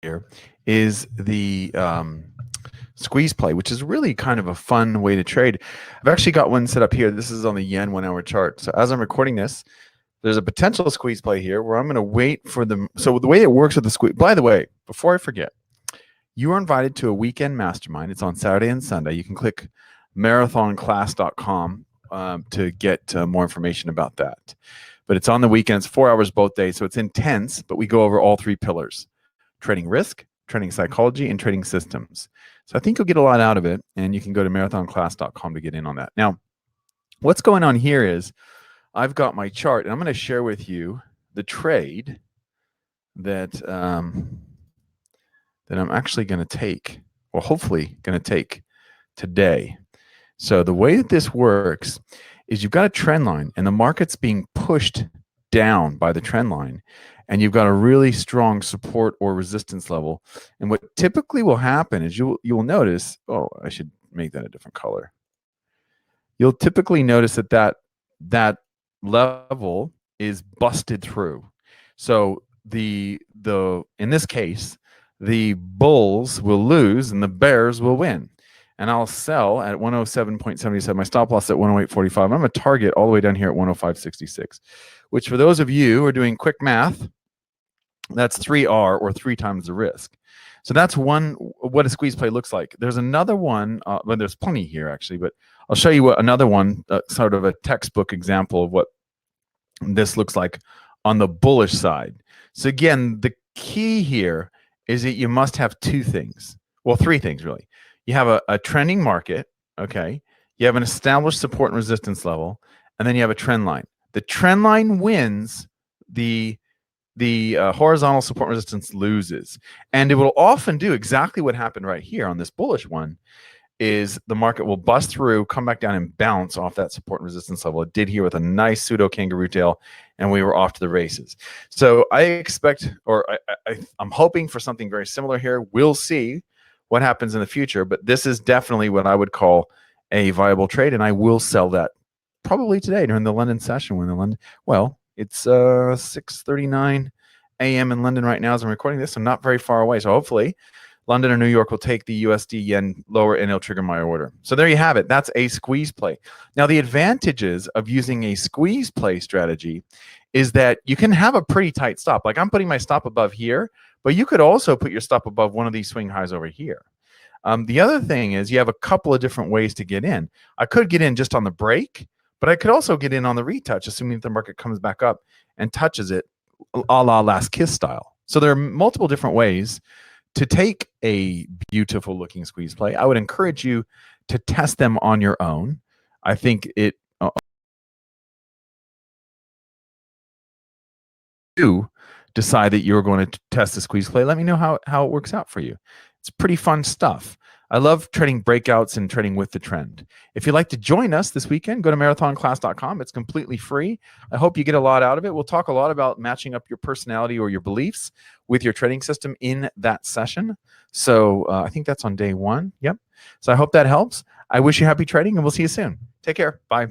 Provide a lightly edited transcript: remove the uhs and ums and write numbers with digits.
here is the squeeze play, which is really kind of a fun way to trade. I've actually got one set up here. This is on the yen 1 hour chart. So as I'm recording this, there's a potential squeeze play here where I'm going to wait for them. So the way it works with the squeeze, by the way, before I forget, you are invited to a weekend mastermind. It's on Saturday and Sunday. You can click marathonclass.com to get more information about that. But it's on the weekend. It's 4 hours both days. So it's intense, but we go over all three pillars: trading risk, trading psychology, and trading systems. So I think you'll get a lot out of it, and you can go to marathonclass.com to get in on that. Now, what's going on here is I've got my chart, and I'm going to share with you the trade that that I'm actually going to take, or hopefully going to take today. So the way that this works is you've got a trend line, and the market's being pushed down by the trend line, and you've got a really strong support or resistance level. And what typically will happen is you will notice, oh, I should make that a different color. You'll typically notice that that level is busted through. So in this case, the bulls will lose and the bears will win. And I'll sell at 107.77. My stop loss at 108.45. I'm going to target all the way down here at 105.66, which for those of you who are doing quick math, that's 3R, or 3 times the risk. So that's what a squeeze play looks like. There's another one, well, there's plenty here actually, but I'll show you another one, sort of a textbook example of what this looks like on the bullish side. So again, the key here is that you must have two things. Well, three things really. You have a trending market, okay? You have an established support and resistance level, and then you have a trend line. The trend line wins, the horizontal support resistance loses. And it will often do exactly what happened right here on this bullish one, is the market will bust through, come back down, and bounce off that support and resistance level. It did here with a nice pseudo kangaroo tail, and we were off to the races. So I expect, or I'm hoping for something very similar here. We'll see what happens in the future, but this is definitely what I would call a viable trade, and I will sell that probably today during the London session. It's 6:39 a.m. in London right now as I'm recording this. I'm not very far away, so hopefully London or New York will take the USD yen lower, and it'll trigger my order. So there you have it. That's a squeeze play. Now, the advantages of using a squeeze play strategy is that you can have a pretty tight stop. Like I'm putting my stop above here, but you could also put your stop above one of these swing highs over here. The other thing is you have a couple of different ways to get in. I could get in just on the break, but I could also get in on the retouch, assuming that the market comes back up and touches it a la Last Kiss style. So there are multiple different ways to take a beautiful looking squeeze play. I would encourage you to test them on your own. I think it do decide that you're going to test the squeeze play. Let me know how it works out for you. It's pretty fun stuff. I love trading breakouts and trading with the trend. If you'd like to join us this weekend, go to marathonclass.com. It's completely free. I hope you get a lot out of it. We'll talk a lot about matching up your personality or your beliefs with your trading system in that session. So I think that's on day 1. Yep. So I hope that helps. I wish you happy trading, and we'll see you soon. Take care. Bye.